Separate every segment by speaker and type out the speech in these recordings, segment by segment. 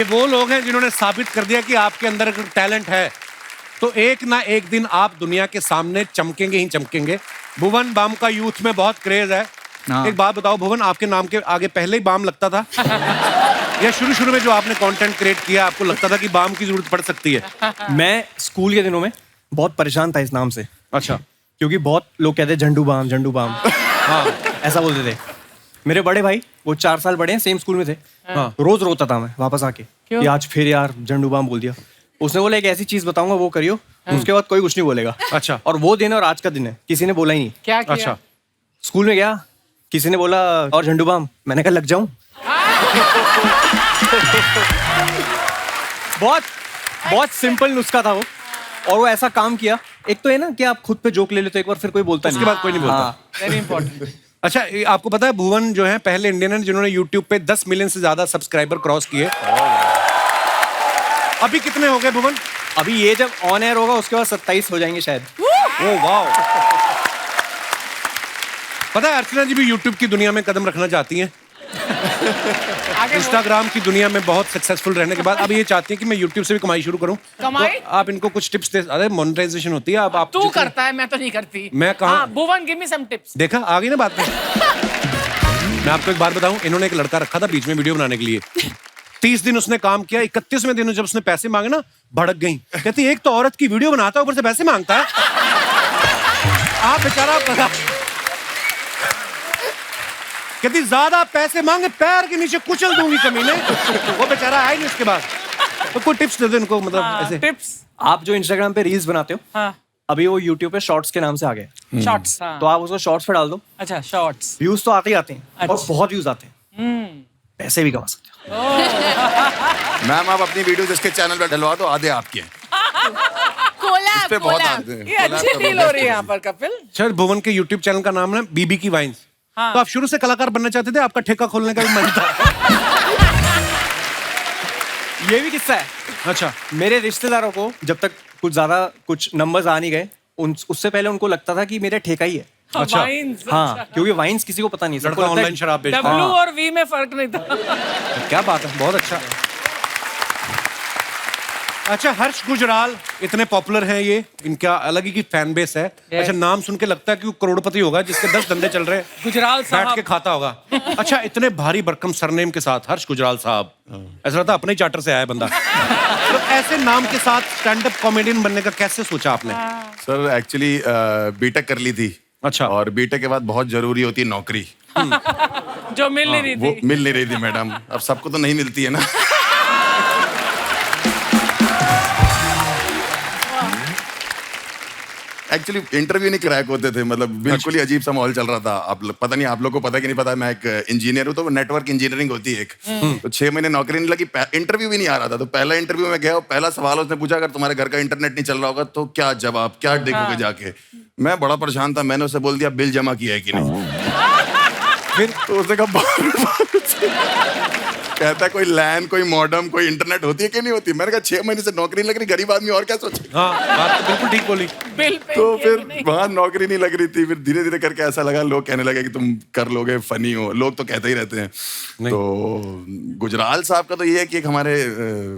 Speaker 1: वो लोग हैं जिन्होंने साबित कर दिया कि आपके अंदर अगर टैलेंट है तो एक ना एक दिन आप दुनिया के सामने चमकेंगे ही चमकेंगे। भुवन बाम का यूथ में बहुत क्रेज है। एक बात बताओ भुवन, आपके नाम के आगे पहले ही बाम लगता था या शुरू में जो आपने कंटेंट क्रिएट किया आपको लगता था कि बाम की जरूरत पड़ सकती है?
Speaker 2: मैं स्कूल के दिनों में बहुत परेशान था इस नाम से।
Speaker 1: अच्छा।
Speaker 2: क्योंकि बहुत लोग कहते झंडू बाम हाँ ऐसा बोलते थे। मेरे बड़े भाई वो 4 साल बड़े हैं, सेम स्कूल में थे। हाँ। रोज रोता था मैं वापस आके कि आज फिर यार झंडू बाम बोल दिया। उसने बोला एक ऐसी चीज बताऊंगा वो करियो, उसके बाद कोई कुछ नहीं बोलेगा।
Speaker 1: अच्छा।
Speaker 2: और वो दिन और आज का दिन है, किसी ने बोला ही नहीं।
Speaker 3: क्या किया?
Speaker 1: अच्छा।
Speaker 2: स्कूल में गया, किसी ने बोला और झंडू बाम, मैंने कहा लग जाऊं। बहुत सिंपल नुस्खा था वो, और वो ऐसा काम किया। एक तो है ना कि आप खुद पे जोक ले लेते हो एक बार, फिर कोई बोलता नहीं,
Speaker 1: उसके बाद कोई नहीं बोलता।
Speaker 3: Very important.
Speaker 1: अच्छा, आपको पता है भुवन जो है पहले इंडियन है जिन्होंने YouTube पे 10 मिलियन से ज्यादा सब्सक्राइबर क्रॉस किए। अभी कितने हो गए भुवन?
Speaker 2: अभी ये जब ऑन एयर होगा उसके बाद 27 हो जाएंगे शायद।
Speaker 1: Oh wow. पता है अर्चना जी भी YouTube की दुनिया में कदम रखना चाहती हैं। इंस्टाग्राम की दुनिया में बहुत सक्सेसफुल रहने के बाद अब ये चाहती है कि मैं YouTube से भी कमाई शुरू करूं।
Speaker 3: कमाई?
Speaker 1: तो आप इनको कुछ टिप्स दे। अरे मोनेटाइजेशन होती है। अब आप
Speaker 3: तू करता है, मैं तो नहीं करती।
Speaker 1: मैं कहाँ?
Speaker 3: भुवन गिव मी सम टिप्स।
Speaker 1: देखा आ गई ना बात में। मैं आपको एक बात बताऊं, इन्होंने एक लड़का रखा था बीच में वीडियो बनाने के लिए। 30 दिन उसने काम किया, 31वें दिन जब उसने पैसे मांगे ना भड़क गई। कहती एक तो औरत की वीडियो बनाता है ऊपर से पैसे मांगता है। आप बेचारा कहती ज्यादा पैसे मांगे पैर के नीचे कुचल दूंगी कमीने। वो बेचारा आया नहीं उसके बाद। तो कोई टिप्स दे दो इनको, मतलब ऐसे
Speaker 3: टिप्स।
Speaker 2: आप जो इंस्टाग्राम पे रील्स बनाते हो,
Speaker 3: हाँ।
Speaker 2: अभी वो यूट्यूब पे शॉर्ट्स के नाम से आ गए।
Speaker 3: शॉर्ट्स।
Speaker 2: तो आप उसको शॉर्ट्स पे डाल दो।
Speaker 3: अच्छा, शॉर्ट्स।
Speaker 2: व्यूज तो आते ही आते हैं और
Speaker 3: अच्छा।
Speaker 2: बहुत व्यूज आते हैं, पैसे भी कमा सकते हो।
Speaker 4: मैम आप अपनी वीडियो जिसके चैनल पे डलवा दो, आधे आपके हैं।
Speaker 5: कोलैब,
Speaker 4: इस पे बहुत
Speaker 5: कोलैब।
Speaker 4: आते हैं।
Speaker 3: ये अच्छी डील हो रही है यहाँ पर कपिल।
Speaker 1: शायद भुवन के YouTube चैनल का नाम है बीबी की वाइन्स।
Speaker 3: हाँ।
Speaker 1: तो आप शुरू से कलाकार बनना चाहते थे, आपका ठेका खोलने का भी मन था?
Speaker 2: ये भी किस्सा है।
Speaker 1: अच्छा।
Speaker 2: मेरे रिश्तेदारों को जब तक कुछ नंबर्स आ नहीं गए, उससे पहले उनको लगता था कि मेरा ठेका ही है।
Speaker 1: अच्छा।
Speaker 3: वाइन्स।
Speaker 2: हाँ, क्योंकि वाइन्स किसी को पता नहीं। सबको
Speaker 1: लड़का
Speaker 2: लगता है
Speaker 1: ऑनलाइन शराब बेचता है।
Speaker 3: W और V में फर्क नहीं था।
Speaker 1: क्या बात है, बहुत अच्छा। अच्छा, हर्ष गुजराल इतने पॉपुलर हैं, ये इनका अलग ही की फैन बेस है। अच्छा, नाम सुन के लगता है कि वो करोड़पति होगा जिसके 10 धंधे चल रहे हैं।
Speaker 3: गुजराल
Speaker 1: बैठ
Speaker 3: साहब
Speaker 1: के खाता होगा। अच्छा, इतने भारी भरकम सरनेम के साथ हर्ष गुजराल साहब, ऐसा लगता है अपने ही चार्टर से आया बंदा। तो ऐसे नाम के साथ स्टैंड अप कॉमेडियन बनने का कैसे सोचा आपने?
Speaker 4: सर एक्चुअली बीटेक कर ली थी।
Speaker 1: अच्छा।
Speaker 4: और बीटेक के बाद बहुत जरूरी होती है नौकरी।
Speaker 3: जो मिल नहीं रही
Speaker 4: वो
Speaker 3: थी।
Speaker 4: मिल नहीं रही थी मैडम। अब सबको तो नहीं मिलती है ना। एक्चुअली इंटरव्यू नहीं क्रैक होते थे, मतलब बिल्कुल ही अजीब सा माहौल चल रहा था। पता नहीं आप लोग को पता है कि नहीं पता, मैं एक इंजीनियर हूँ, तो नेटवर्क इंजीनियरिंग होती है एक। तो 6 महीने नौकरी नहीं लगी, इंटरव्यू भी नहीं आ रहा था। तो पहला इंटरव्यू में गया, पहला सवाल उसने पूछा अगर तुम्हारे घर का इंटरनेट नहीं चल रहा होगा तो क्या जवाब, क्या देखोगे जाके? मैं बड़ा परेशान था, मैंने उसे बोल दिया बिल जमा किया है कि नहीं। फिर तो उसने कहा कहता कोई लैन, कोई मॉडम, कोई इंटरनेट होती है कि नहीं होती? मैंने कहा 6 महीने से नौकरी नहीं लग रही, गरीब आदमी और क्या सोचे।
Speaker 1: हाँ, बात तो बिल्कुल ठीक बोली।
Speaker 3: बिल पे
Speaker 4: तो फिर वहां नौकरी नहीं लग रही थी। फिर धीरे धीरे करके ऐसा लगा, लोग कहने लगे कि तुम कर लोगे, फनी हो। लोग तो कहते ही रहते हैं। तो गुजराल साहब का तो ये है कि एक हमारे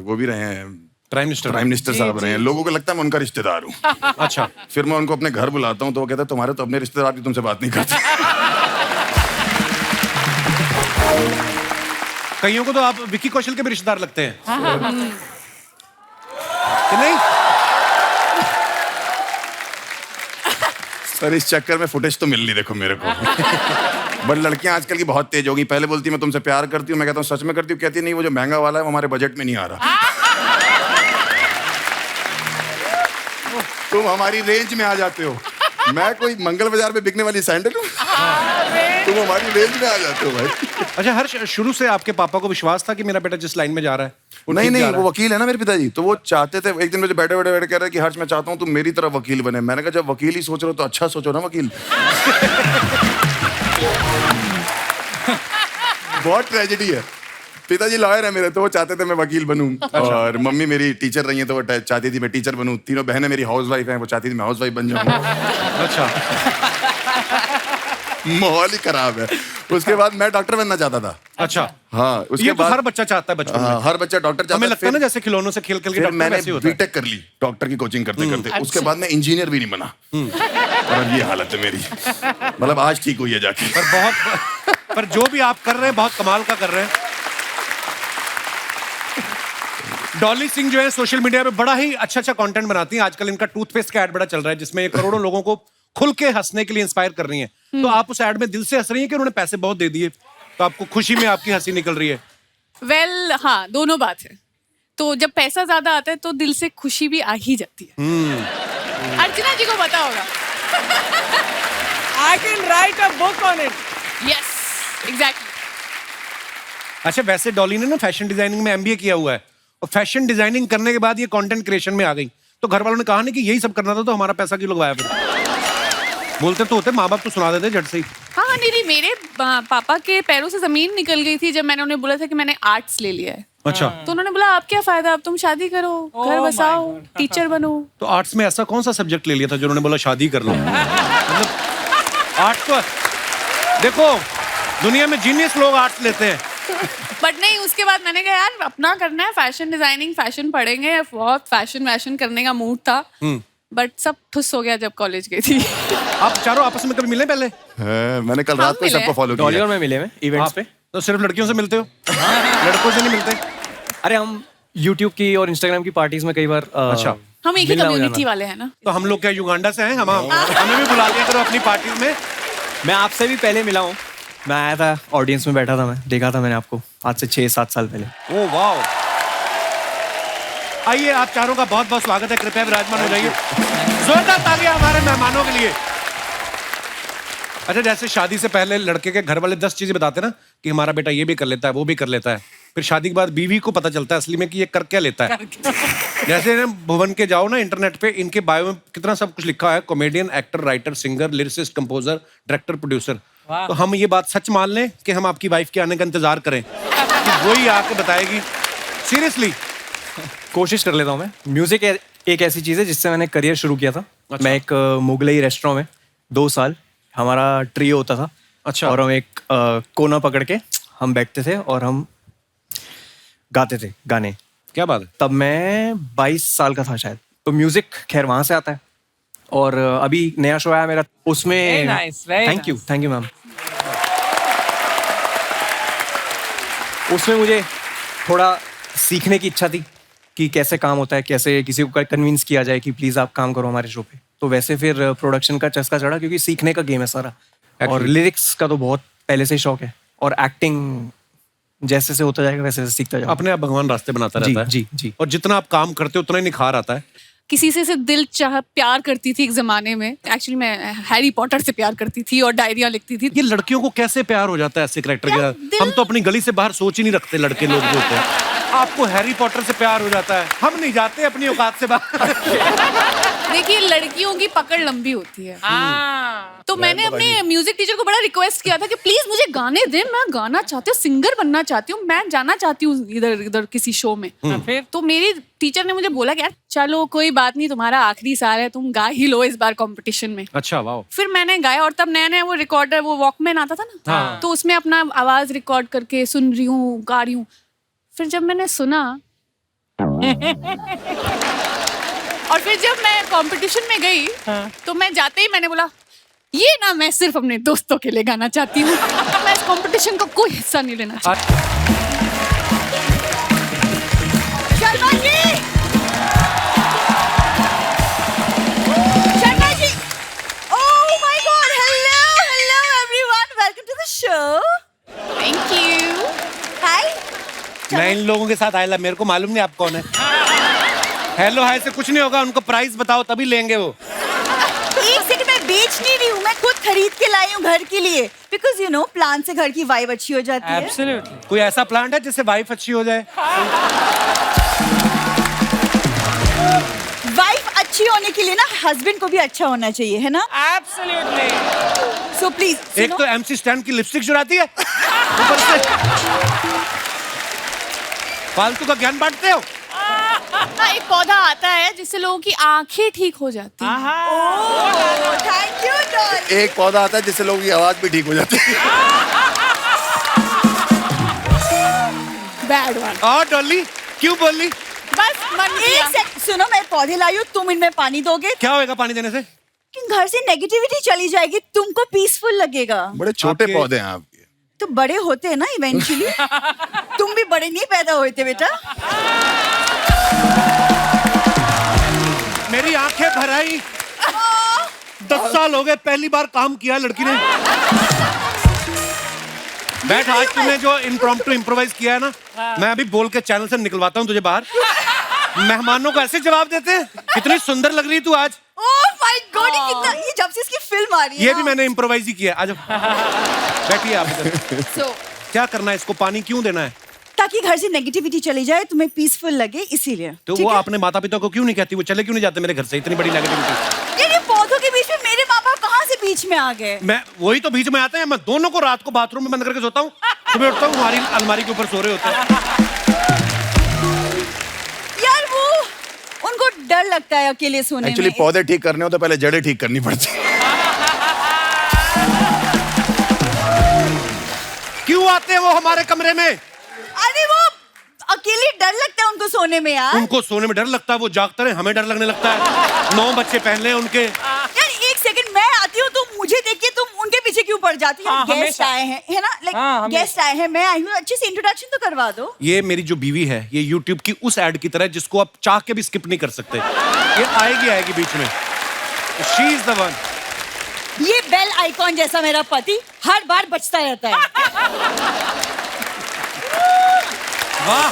Speaker 4: वो भी रहे हैं,
Speaker 1: प्राइम मिनिस्टर
Speaker 4: साहब रहे हैं। लोगों को लगता है मैं उनका रिश्तेदार हूँ।
Speaker 1: अच्छा।
Speaker 4: फिर मैं उनको अपने घर बुलाता हूँ तो वो कहता है तुम्हारे तो अपने रिश्तेदार भी तुमसे बात नहीं करते।
Speaker 1: कईयों को तो आप विक्की कौशल के भी रिश्तेदार लगते हैं। कि नहीं?
Speaker 4: सर इस चक्कर में फुटेज तो मिल नहीं, देखो मेरे को। बट लड़कियां आजकल की बहुत तेज हो गई। पहले बोलती मैं तुमसे प्यार करती हूँ, मैं कहता हूँ सच में करती हूँ, कहती नहीं वो जो महंगा वाला है वो हमारे बजट में नहीं आ रहा। तुम हमारी रेंज में आ जाते हो। मैं कोई मंगल बाजार में बिकने वाली सैंडल हूँ, तुम हमारी रेंज में आ जाते हो भाई।
Speaker 1: अच्छा हर्ष, शुरू से आपके पापा को विश्वास था कि मेरा बेटा जिस लाइन में जा रहा है वो ठीक जा
Speaker 4: नहीं,
Speaker 1: रहा
Speaker 4: वो
Speaker 1: है?
Speaker 4: वकील है ना मेरे पिताजी, तो वो चाहते थे। एक दिन मुझे बैठे कह रहे कि हर्ष मैं चाहता हूँ तुम मेरी तरह वकील बने। मैंने कहा जब वकील ही सोच रहे हो तो अच्छा सोचो ना वकील। बहुत ट्रेजेडी है। पिताजी लॉयर है मेरे, तो वो चाहते थे मैं वकील बनूं। और मम्मी मेरी टीचर रही है, तो वो चाहती थी मैं टीचर बनूं। तीनों बहनें मेरी हाउसवाइफ हैं, वो चाहती थी मैं हाउसवाइफ बन जाऊं।
Speaker 1: अच्छा।
Speaker 4: माहौल ही खराब है। उसके बाद मैं डॉक्टर बनना चाहता था।
Speaker 1: अच्छा,
Speaker 4: हाँ, उसके
Speaker 1: ये तो
Speaker 4: बाद
Speaker 1: हर बच्चा चाहता है बचपन में।
Speaker 4: हाँ, हर बच्चा डॉक्टर चाहता
Speaker 1: हमें
Speaker 4: है।
Speaker 1: लगता है ना जैसे खिलौनों से खेल खेल के
Speaker 4: फिर
Speaker 1: डॉक्टर
Speaker 4: मैंने
Speaker 1: वैसे ही होता है।
Speaker 4: बीटेक कर ली डॉक्टर की कोचिंग करते करते। उसके बाद मैं इंजीनियर भी नहीं बना और अब ये हालत है मेरी। मतलब आज ठीक हुई है जाके।
Speaker 1: पर जो भी आप कर रहे हैं बहुत कमाल का कर रहे हैं। डॉली सिंह जो है सोशल मीडिया पे बड़ा ही अच्छा कंटेंट बनाती हैं। आजकल इनका टूथपेस्ट का ऐड बड़ा चल रहा है जिसमें ये करोड़ों लोगों को खुल के हंसने के लिए इंस्पायर कर रही हैं। तो आप उस ऐड में दिल से हंस रही हैं कि उन्होंने पैसे बहुत दे दिए तो आपको खुशी में आपकी हंसी निकल रही है?
Speaker 5: वेल हाँ, दोनों बात है। तो जब पैसा ज्यादा आता है तो दिल से खुशी भी आ ही जाती है। अर्चना जी को पता होगा।
Speaker 3: I can write a book on it.
Speaker 5: Yes, exactly.
Speaker 1: अच्छा, वैसे डॉली ने ना फैशन डिजाइनिंग में एमबीए किया हुआ है और फैशन डिजाइनिंग करने के बाद ये कंटेंट क्रिएशन में आ गई। तो घर वालों ने कहा नहीं कि यही सब करना था तो हमारा पैसा क्यों लगवाया फिर? बोलते तो होते, माँ बाप तो सुना देते झट से ही।
Speaker 5: हाँ, नहीं, मेरे पापा के पैरों से जमीन निकल गई थी जब मैंने उन्हें बोला था कि मैंने आर्ट्स ले लिया है।
Speaker 1: अच्छा,
Speaker 5: तो उन्होंने बोला आप क्या फायदा, अब तुम शादी करो, घर बसाओ, टीचर बनो।
Speaker 1: तो आर्ट्स में ऐसा कौन सा सब्जेक्ट ले लिया था जो उन्होंने बोला शादी कर लो? मतलब आर्ट्स तो देखो दुनिया में जीनियस लोग आर्ट्स लेते हैं।
Speaker 5: बट नहीं, उसके बाद मैंने कहा यार अपना करना है, फैशन डिजाइनिंग, फैशन पढ़ेंगे। बहुत फैशन करने का मूड था, बट सब ठुस हो गया जब कॉलेज गई थी।
Speaker 1: आप चारों आपस में कभी मिले पहले?
Speaker 4: मैंने कल रात को
Speaker 5: मिले
Speaker 4: सबको फॉलो
Speaker 2: डॉली
Speaker 4: किया।
Speaker 2: और मैं मिले में इवेंट्स पे।
Speaker 1: तो सिर्फ लड़कियों से मिलते हो? लड़कों से नहीं मिलते?
Speaker 2: अरे हम YouTube की और Instagram की पार्टीज में कई बार
Speaker 1: अच्छा,
Speaker 5: हम एक ही
Speaker 2: मिलना हो
Speaker 5: कम्युनिटी
Speaker 2: जाना।
Speaker 5: वाले हैं ना।
Speaker 1: तो हम लोग क्या युगांडा से हैं? हमें भी बुला लिया करो अपनी पार्टी में।
Speaker 2: मैं आपसे भी पहले मिला हूँ। मैं आया था, ऑडियंस में बैठा था, मैं देखा था मैंने आपको आज से 6-7 साल पहले।
Speaker 1: Oh wow! आइए, आप चारों का बहुत बहुत स्वागत है। कृपया विराजमान हो जाइए। जोरदार तालियां हमारे मेहमानों के लिए। अच्छा, जैसे शादी से पहले लड़के के घर वाले 10 चीजें बताते ना कि हमारा बेटा ये भी कर लेता है, वो भी कर लेता है। फिर शादी के बाद बीवी को पता चलता है असली में कि ये कर क्या लेता है। जैसे ना भुवन के जाओ ना इंटरनेट पे, इनके बायो में कितना सब कुछ लिखा है। Comedian, actor, writer, singer, lyricist, composer, director, producer. तो हम ये बात सच मान लें कि हम आपकी वाइफ के आने का इंतजार करें कि वही आके बताएगी? सीरियसली
Speaker 2: कोशिश कर लेता हूँ मैं। म्यूजिक एक ऐसी चीज़ है जिससे मैंने करियर शुरू किया था।
Speaker 1: अच्छा।
Speaker 2: मैं एक मुगलई रेस्टोरेंट में 2 साल हमारा ट्रियो होता था।
Speaker 1: अच्छा।
Speaker 2: और हम एक कोना पकड़ के हम बैठते थे और हम गाते थे गाने।
Speaker 1: क्या बात है।
Speaker 2: तब मैं 22 साल का था शायद। तो म्यूजिक खैर वहां से आता है। और अभी नया शो आया मेरा, उसमें
Speaker 3: Very nice, very
Speaker 2: thank you ma'am. उसमें मुझे थोड़ा सीखने की इच्छा थी कि कैसे काम होता है, कैसे किसी को कन्विंस किया जाए कि प्लीज आप काम करो हमारे शो पे। तो वैसे फिर प्रोडक्शन का चस्का चढ़ा क्योंकि सीखने का गेम है सारा। और लिरिक्स का तो बहुत पहले से ही शौक है। और एक्टिंग जैसे से होता जाएगा वैसे वैसे सीखता जाएगा।
Speaker 1: अपने आप भगवान रास्ते बनाता
Speaker 2: जी,
Speaker 1: रहता है।
Speaker 2: जी, जी।
Speaker 1: और जितना आप काम करते हो उतना ही निखार आता है।
Speaker 5: किसी से दिल चाह प्यार करती थी एक जमाने में। एक्चुअली मैं हैरी पॉटर से प्यार करती थी और डायरिया लिखती थी।
Speaker 1: ये लड़कियों को कैसे प्यार हो जाता है ऐसे करेक्टर के साथ?
Speaker 5: दिल-
Speaker 1: हम तो अपनी गली से बाहर सोच ही नहीं रखते लड़के लोग जो होते हैं। आपको हैरी पॉटर से प्यार हो जाता है, हम नहीं जाते अपनी औकात से बाहर।
Speaker 5: देखिए, लड़कियों की पकड़ लंबी होती है।
Speaker 3: हाँ।
Speaker 5: तो मैंने अपने म्यूजिक टीचर को बड़ा रिक्वेस्ट किया था कि प्लीज मुझे गाने दे, मैं गाना चाहती हूँ, सिंगर बनना चाहती हूँ, मैं जाना चाहती हूँ इधर इधर किसी शो में।
Speaker 3: फिर
Speaker 5: तो मेरी टीचर ने मुझे बोला कि यार चलो कोई बात नहीं, तुम्हारा आखिरी साल है, तुम गा ही लो इस बार कंपटीशन में।
Speaker 1: अच्छा, वाह।
Speaker 5: फिर मैंने गाया और तब नया नया वो रिकॉर्डर, वो वॉकमैन आता था ना।
Speaker 1: हाँ।
Speaker 5: तो उसमें अपना आवाज रिकॉर्ड करके सुन रही हूँ, गा रही हूँ। फिर जब मैंने सुना और फिर जब मैं कंपटीशन में गई तो मैं जाते ही मैंने बोला ये ना मैं सिर्फ अपने दोस्तों के लिए गाना चाहती हूँ, मैं इस कंपटीशन का कोई हिस्सा नहीं लेना चाहती। Sharma ji, Sharma ji, oh my god, hello everyone, welcome to the show. Thank you. Hi.
Speaker 1: मैं इन लोगों के साथ आया, मेरे को मालूम नहीं आप कौन है। हेलो हाय से कुछ नहीं होगा, उनको प्राइस बताओ तभी लेंगे वो।
Speaker 6: एक सेकंड, मैं बेच नहीं रही हूँ, मैं खुद खरीद के लाई हूँ घर के लिए। बिकॉज यू नो प्लांट से घर की वाइब अच्छी हो जाती है।
Speaker 3: एब्सोल्युटली।
Speaker 1: कोई ऐसा प्लांट है जिससे वाइफ अच्छी हो जाए?
Speaker 6: वाइफ अच्छी होने के लिए ना हस्बैंड को भी अच्छा होना चाहिए, है ना?
Speaker 3: एब्सोल्युटली।
Speaker 6: सो प्लीज
Speaker 1: एक तो MC स्टैन की लिपस्टिक चुराती है, ऊपर से फालतू का ज्ञान बांटते हो।
Speaker 5: हाँ, एक पौधा आता है जिससे लोगों की आंखें ठीक हो जाती हैं।
Speaker 6: Thank you Dolly.
Speaker 4: एक पौधा आता है जिससे लोगों की आवाज भी ठीक हो जाती है।
Speaker 5: Bad one.
Speaker 1: और डॉली क्यों बोली?
Speaker 5: बस मन किया।
Speaker 6: एक सेकंड सुनो, मैं पौधे लाई हूँ, तुम इनमें पानी दोगे?
Speaker 1: क्या होएगा पानी देने से?
Speaker 6: कि घर से नेगेटिविटी चली जाएगी, तुमको पीसफुल लगेगा।
Speaker 4: बड़े छोटे
Speaker 1: आपके-
Speaker 4: पौधे हैं आपके।
Speaker 6: तो बड़े होते हैं ना इवेंचुअली। तुम भी बड़े नहीं पैदा हुए थे बेटा।
Speaker 1: मेरी आंखें भर आई। 10 साल हो गए, पहली बार काम किया लड़की ने। बैठ, आज तूने जो इम्प्रॉम्प्टू इम्प्रोवाइज किया है ना, मैं अभी बोल के चैनल से निकलवाता हूँ तुझे बाहर। मेहमानों को ऐसे जवाब देते हैं। कितनी सुंदर लग रही है तू आज।
Speaker 6: ओह माय गॉड, ये कितना, ये जब से इसकी फिल्म आ रही है
Speaker 1: ये
Speaker 6: ना।
Speaker 1: भी मैंने इम्प्रोवाइज ही किया। आज बैठिए आप इधर।
Speaker 5: So,
Speaker 1: क्या करना है, इसको पानी क्यों देना है?
Speaker 6: ताकि घर से नेगेटिविटी चली जाए, तुम्हें पीसफुल लगे, इसीलिए।
Speaker 1: तो
Speaker 6: ठीक
Speaker 1: वो
Speaker 6: है?
Speaker 1: आपने माता पिता को क्यों नहीं कहती? वो चले क्यों नहीं जाते मेरे घर से? इतनी बड़ी नेगेटिविटी।
Speaker 6: ये पौधों के बीच में मेरे माँ बाप कहाँ से बीच में आ गए?
Speaker 1: मैं वही तो बीच में आते हैं। मैं दोनों को रात को बाथरूम में बंद करके सोता हूँ, सुबह उठता हूँ हमारी अलमारी के ऊपर सो रहे होते हैं।
Speaker 6: यार वो उनको डर लगता है अकेले सोने
Speaker 4: एक्चुअली
Speaker 6: में।
Speaker 4: पौधे ठीक करने हो तो पहले जड़ें ठीक करनी पड़ती है।
Speaker 1: क्यों आते हैं वो हमारे कमरे में?
Speaker 6: अरे वो अकेले डर लगता है उनको सोने में यार।
Speaker 1: उनको सोने में डर लगता है, वो जागते रहे, हमें डर लगने लगता है। 9 बच्चे पहन ले उनके।
Speaker 6: यार एक सेकंड, मैं आती हूँ तो मुझे देख के तुम उनके पीछे क्यों पड़ जाती हो?
Speaker 3: हाँ,
Speaker 6: गेस्ट
Speaker 3: हमेशा।
Speaker 6: आए हैं, है ना?
Speaker 3: हाँ,
Speaker 6: लाइक
Speaker 3: हमेशा।
Speaker 6: गेस्ट आए हैं, मैं आई हूँ, अच्छे से इंट्रोडक्शन तो करवा दो।
Speaker 1: ये मेरी जो बीवी है, ये YouTube की उस एड की तरह है जिसको आप चाह के भी स्किप नहीं कर सकते। ये आएगी बीच में। She is the one.
Speaker 6: ये बेल आइकॉन जैसा मेरा पति हर बार बचता रहता है।
Speaker 1: वाह,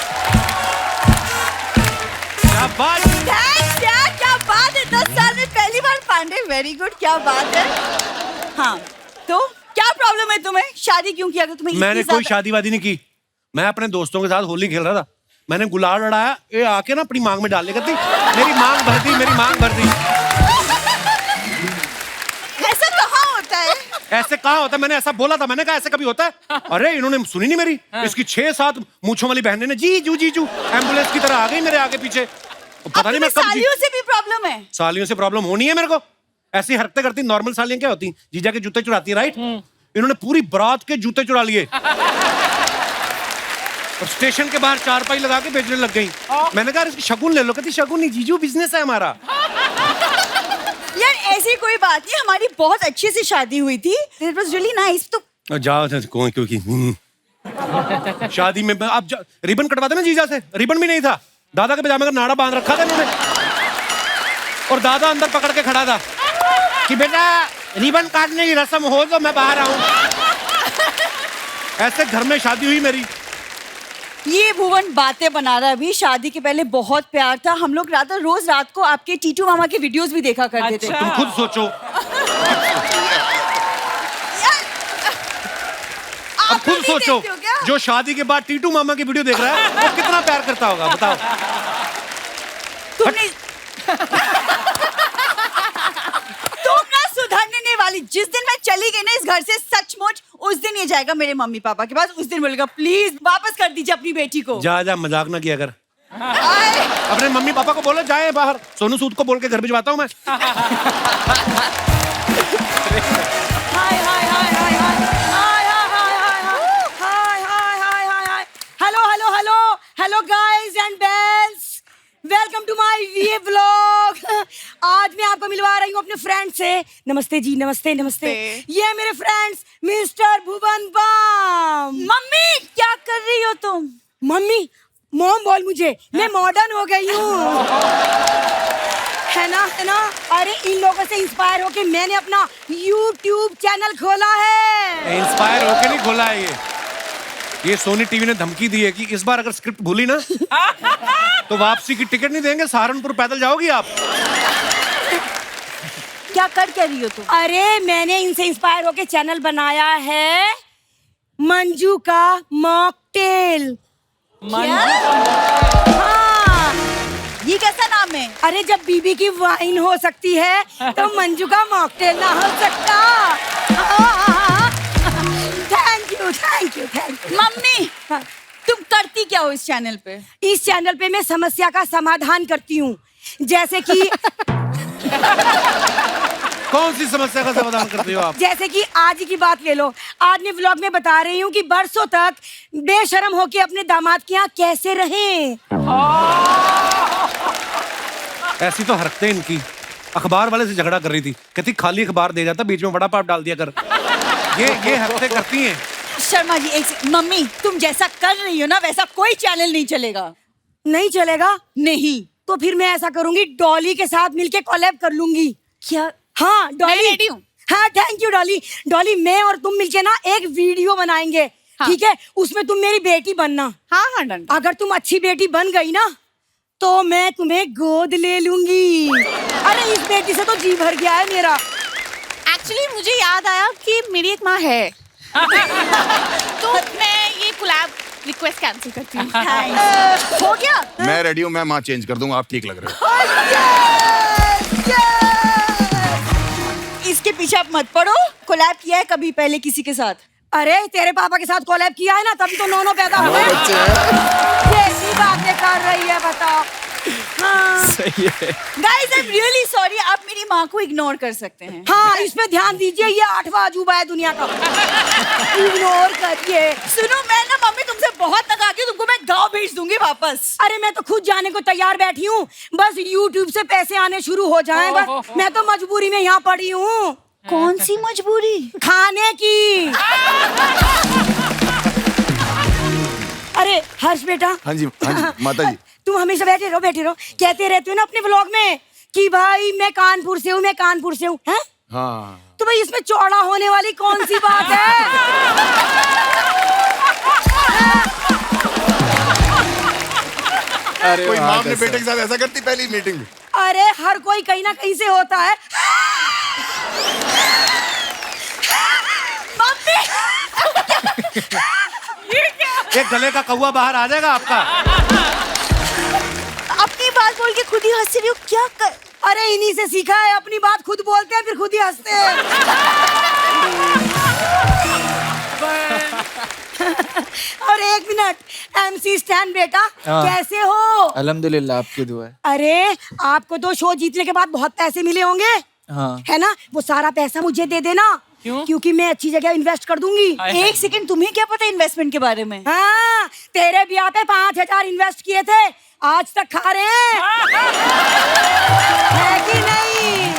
Speaker 1: क्या बात।
Speaker 6: थैंक्स यार, क्या बात है, 10 साल में पहली बार पांडे, वेरी गुड, क्या बात है। हाँ, तो क्या प्रॉब्लम है तुम्हें? शादी क्यों किया? तुम्हें
Speaker 1: मैंने
Speaker 6: इतनी
Speaker 1: कोई
Speaker 6: ज्यादा-
Speaker 1: शादी वादी नहीं की। मैं अपने दोस्तों के साथ होली खेल रहा था, मैंने गुलाल उड़ाया, ये आके ना अपनी मांग में डाल लेकर मेरी मांग भर दी, मेरी मांग भर दी।
Speaker 6: ऐसा कहाँ होता है?
Speaker 1: ऐसे कहाँ होता है? मैंने ऐसा बोला था, मैंने कहा ऐसे कभी होता है? अरे इन्होंने सुनी नहीं मेरी। इसकी 6-7 मूंछों वाली बहनें ने जीजू जीजू एम्बुलेंस की तरह आ गई मेरे आगे पीछे। पता नहीं मैं कब
Speaker 6: सालियों से भी प्रॉब्लम है।
Speaker 1: सालियों से प्रॉब्लम होनी है मेरे को। ऐसी हरकतें करती नॉर्मल सालियां क्या होती? जीजा के जूते चुराती है, राइट? इन्होंने पूरी बारात के जूते चुरा लिए और स्टेशन के बाहर चारपाई लगा के बेचने लग गई। मैंने कहा इसकी शगुन ले लो। कहती शगुन नहीं जीजू, बिजनेस है हमारा।
Speaker 6: यार ऐसी कोई बात नहीं, हमारी बहुत अच्छी सी शादी हुई थी। It was really nice. तो
Speaker 1: जाओ कौन क्योंकि शादी में आप रिबन कटवा देना जीजा से। रिबन भी नहीं था, दादा के पजामे का नाड़ा बांध रखा था इन्होंने और दादा अंदर पकड़ के खड़ा था कि बेटा रिबन काटने की रस्म हो तो मैं बाहर आऊं। ऐसे घर में शादी हुई मेरी।
Speaker 6: ये भुवन बातें बना रहा है। अभी शादी के पहले बहुत प्यार था। हम लोग रोज रात को आपके टीटू मामा के वीडियोस भी देखा करते थे।
Speaker 3: अच्छा।
Speaker 1: तुम खुद सोचो, अब
Speaker 6: आप
Speaker 1: खुद
Speaker 6: नहीं
Speaker 1: सोचो,
Speaker 6: देखते हो क्या?
Speaker 1: जो शादी के बाद टीटू मामा की वीडियो देख रहा है वो कितना प्यार करता होगा, बताओ।
Speaker 6: तुमने तुम ना सुधरने नहीं वाली। जिस दिन मैं चली गई ना इस घर से, सचमुच उस दिन ये जाएगा मेरे मम्मी पापा के पास। उस दिन बोलेगा प्लीज वापस कर दीजिए अपनी बेटी को।
Speaker 1: जा जा, मजाक ना किया कर।
Speaker 6: आए।
Speaker 1: अपने मम्मी पापा को बोलो जाए बाहर। सोनू सूद को बोल के घर भिजवाता हूँ मैं।
Speaker 6: Hi hi hi hi hi hi hi hi hi hi hi hi hi. Hello hello hello hello guys and bells, welcome to my we vlog. आज मैं आपको मिलवा रही हूँ अपने फ्रेंड से। नमस्ते जी, नमस्ते नमस्ते। ये है मेरे फ्रेंड्स मिस्टर भुवन बाम। मम्मी क्या कर रही हो तुम? मम्मी मॉम बोल मुझे, मैं मॉडर्न हो गई हूँ। है ना, है ना? अरे इन लोगों से इंस्पायर होके मैंने अपना YouTube चैनल खोला है।
Speaker 1: इंस्पायर होके नहीं खोला है ये सोनी टीवी ने धमकी दी है कि इस बार अगर स्क्रिप्ट भूली ना तो वापसी की टिकट नहीं देंगे, सहारनपुर पैदल जाओगी आप।
Speaker 6: क्या कर रही हो तुम? अरे मैंने इनसे इंस्पायर होके चैनल बनाया है मंजू का मॉकटेल। हाँ, ये कैसा नाम है? अरे जब बीबी की वाइन हो सकती है तो मंजू का मॉकटेल ना हो सकता। Thank you thank you thank you. Mummy तुम करती क्या हो इस चैनल पे? इस चैनल पे मैं समस्या का समाधान करती हूँ। जैसे कि
Speaker 1: कौन सी समस्या का समाधान करती हो आप?
Speaker 6: जैसे कि आज ही की बात ले लो, आज मैं व्लॉग में बता रही हूँ कि बरसों तक बेशर्म होके अपने दामाद के यहाँ कैसे रहें।
Speaker 1: ऐसी तो हरकतें इनकी। अखबार वाले से झगड़ा कर रही थी, कहती खाली अखबार दे जाता, बीच में बड़ा पाप डाल दिया कर। ये हरकतें करती हैं।
Speaker 7: शर्मा जी मम्मी तुम जैसा कर रही हो ना वैसा कोई चैनल नहीं चलेगा।
Speaker 6: नहीं चलेगा?
Speaker 7: नहीं।
Speaker 6: तो फिर मैं ऐसा करूंगी, डॉली के साथ मिलके कोलैब कर लूंगी।
Speaker 7: क्या?
Speaker 6: हाँ डॉली।
Speaker 5: मैं रेडी हूँ।
Speaker 6: हाँ थैंक यू डॉली। डॉली मैं और तुम मिलके ना एक वीडियो बनाएंगे।
Speaker 5: हाँ।
Speaker 6: ठीक है, उसमें तुम मेरी बेटी बनना।
Speaker 5: हाँ हाँ डन।
Speaker 6: अगर तुम अच्छी बेटी बन गई ना तो मैं तुम्हें गोद ले लूंगी। अरे इस बेटी से तो जी भर गया है मेरा।
Speaker 5: एक्चुअली मुझे याद आया कि मेरी एक माँ है। तो मैं ये कोलैब रिक्वेस्ट कैंसिल करती हूँ।
Speaker 7: हो गया?
Speaker 4: मैं रेडी हूँ, मैं माँ चेंज कर दूंगा, आप ठीक लग रहे हो।
Speaker 7: इसके पीछे आप मत पड़ो। कोलैब किया है कभी पहले किसी के साथ?
Speaker 6: अरे तेरे पापा के साथ कोलैब किया है ना, तभी तो नौ पैदा हुए।
Speaker 4: बच्चे हैं।
Speaker 6: कैसी बातें कर रही है बताओ। हाँ
Speaker 2: सही है।
Speaker 7: Guys I am really sorry, आप मेरी माँ को इग्नोर कर सकते हैं।
Speaker 6: हाँ इस पे ध्यान दीजिए, ये 8वां अजूबा है दुनिया का। इग्नोर करिए।
Speaker 7: सुनो मैं ना मम्मी तुमसे बहुत तंग तुमको मैं गाँव भेज दूंगी वापस।
Speaker 6: अरे मैं तो खुद जाने को तैयार बैठी हूँ, बस YouTube से पैसे आने शुरू हो जाएं बस। मैं तो मजबूरी में यहाँ पड़ी हूँ।
Speaker 7: कौन सी मजबूरी?
Speaker 6: खाने की। अरे हर्ष बेटा।
Speaker 4: हाँ जी माता जी।
Speaker 6: तुम हमेशा बैठे रहो। कहते रहते हो ना अपने व्लॉग में कि भाई मैं कानपुर से हूँ, मैं कानपुर से हूँ। हैं?
Speaker 4: हाँ
Speaker 6: तो भाई इसमें चौड़ा होने वाली कौन सी बात है?
Speaker 2: अरे
Speaker 4: कोई
Speaker 2: वाह,
Speaker 4: माँ अपने
Speaker 2: कैसा?
Speaker 4: बेटे के साथ ऐसा करती पहली मीटिंग में?
Speaker 6: अरे हर कोई कहीं ना कहीं से होता है।
Speaker 1: एक गले का कौवा बाहर आ जाएगा आपका।
Speaker 7: अपनी बात बोल के खुद ही हंस रही हो क्या कर?
Speaker 6: अरे इन्हीं से सीखा है, अपनी बात खुद बोलते हैं फिर खुद ही हंसते हैं। और एक मिनट, MC स्टैन बेटा कैसे हो?
Speaker 8: अल्हम्दुलिल्लाह, आपकी दुआ है।
Speaker 6: अरे आपको तो शो जीतने के बाद बहुत पैसे मिले होंगे,
Speaker 8: हाँ।
Speaker 6: है ना? वो सारा पैसा मुझे दे देना।
Speaker 3: क्यों?
Speaker 6: क्योंकि मैं अच्छी जगह इन्वेस्ट कर दूंगी।
Speaker 7: एक सेकंड, तुम्हें क्या पता इन्वेस्टमेंट के बारे में?
Speaker 6: हाँ तेरे ब्याह पे 5000 इन्वेस्ट किए थे, आज तक खा रहे हैं। है कि नहीं?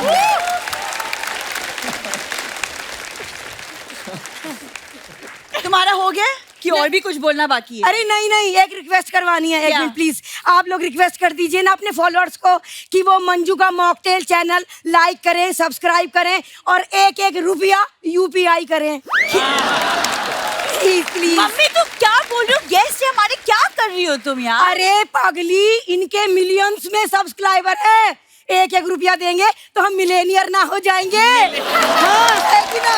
Speaker 7: तुम्हारा हो गया कि और भी कुछ बोलना बाकी है?
Speaker 6: अरे नहीं, एक रिक्वेस्ट करवानी है। एक
Speaker 7: क्या?
Speaker 6: मिनट प्लीज, आप लोग रिक्वेस्ट कर दीजिए ना अपने फॉलोअर्स को कि वो मंजू का मॉकटेल चैनल लाइक करें, सब्सक्राइब करें और एक रुपया UPI करें। प्लीज।
Speaker 7: मम्मी तुम क्या बोल रही हो? गेस्ट है हमारे, क्या कर रही हो तुम यार?
Speaker 6: अरे पगली, इनके मिलियंस में सब्सक्राइबर है, एक रुपया देंगे तो हम मिलेनियर ना हो जाएंगे। हाँ है कि ना?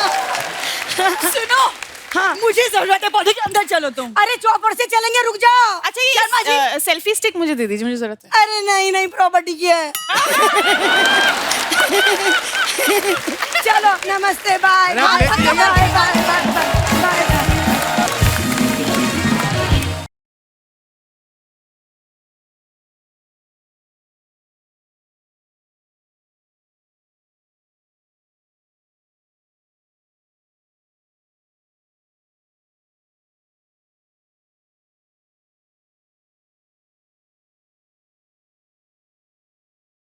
Speaker 7: सुनो,
Speaker 6: हाँ
Speaker 7: मुझे जरूरत है, पौधे के अंदर चलो तुम।
Speaker 6: अरे चौपर से चलेंगे, रुक जाओ।
Speaker 5: अच्छा ये सेल्फी स्टिक मुझे दे दीजिए, मुझे जरूरत है।
Speaker 6: अरे नहीं प्रॉपर्टी की है। चलो नमस्ते, बाय
Speaker 1: अरे आप लेके जाइए।
Speaker 6: Bye bye.